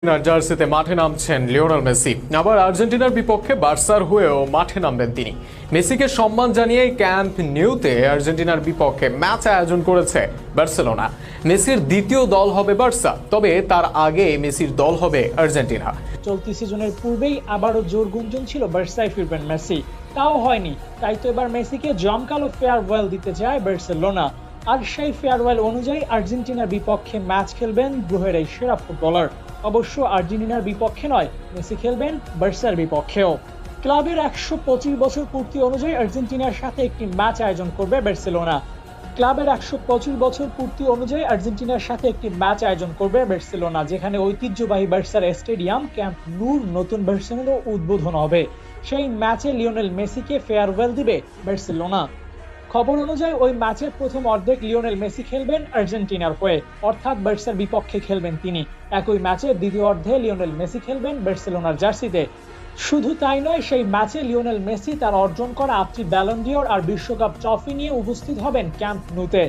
জার্সিতে মাঠে নামছেন লিওনেল মেসি। আবার আর্জেন্টিনার বিপক্ষে বার্সার হয়েও মাঠে নামবেন তিনি। মেসিকে সম্মান জানিয়ে ক্যাম্প নিউতে আর্জেন্টিনার বিপক্ষে ম্যাচ আয়োজন করেছে বার্সেলোনা। মেসির দ্বিতীয় দল হবে বার্সা, তবে তার আগে মেসির দল হবে আর্জেন্টিনা। চলতি সিজনের পূর্বেই আবারও জোর গুঞ্জন ছিল বার্সায় ফিরবেন মেসি, তাও হয়নি। তাই তো এবার মেসিকে জমকালো ফেয়ারওয়েল দিতে চায় বার্সেলোনা। আর সেই ফেয়ারওয়েল অনুযায়ী আর্জেন্টিনার বিপক্ষে ম্যাচ খেলবেন গ্রহের এই সেরা ফুটবলার। অবশ্য আর্জেন্টিনার বিপক্ষে নয়, মেসি খেলবেন বার্সার বিপক্ষেও। ক্লাবের 125 বছর পূর্তি অনুযায়ী আর্জেন্টিনার সাথে একটি ম্যাচ আয়োজন করবে বার্সেলোনা। ক্লাবের 125 বছর পূর্তি অনুযায়ী আর্জেন্টিনার সাথে একটি ম্যাচ আয়োজন করবে বার্সেলোনা, যেখানে ঐতিহ্যবাহী বার্সার স্টেডিয়াম ক্যাম্প নুর নতুন ভার্সনেরও উদ্বোধন হবে। সেই ম্যাচে লিওনেল মেসিকে ফেয়ারওয়েল দিবে বার্সেলোনা। খবর অনুযায়ী ওই ম্যাচের প্রথম অর্ধেক লিওনেল মেসি খেলবেন আর্জেন্টিনার হয়ে, অর্থাৎ বার্সার বিপক্ষে খেলবেন তিনি। একই ম্যাচের দ্বিতীয় অর্ধে লিওনেল মেসি খেলবেন বার্সেলোনার জার্সিতে। শুধু তাই নয়, সেই ম্যাচে লিওনেল মেসি তার অর্জন করা 8টি ব্যালন ডিওর আর বিশ্বকাপ ট্রফি নিয়ে উপস্থিত হবেন ক্যাম্প নুতে।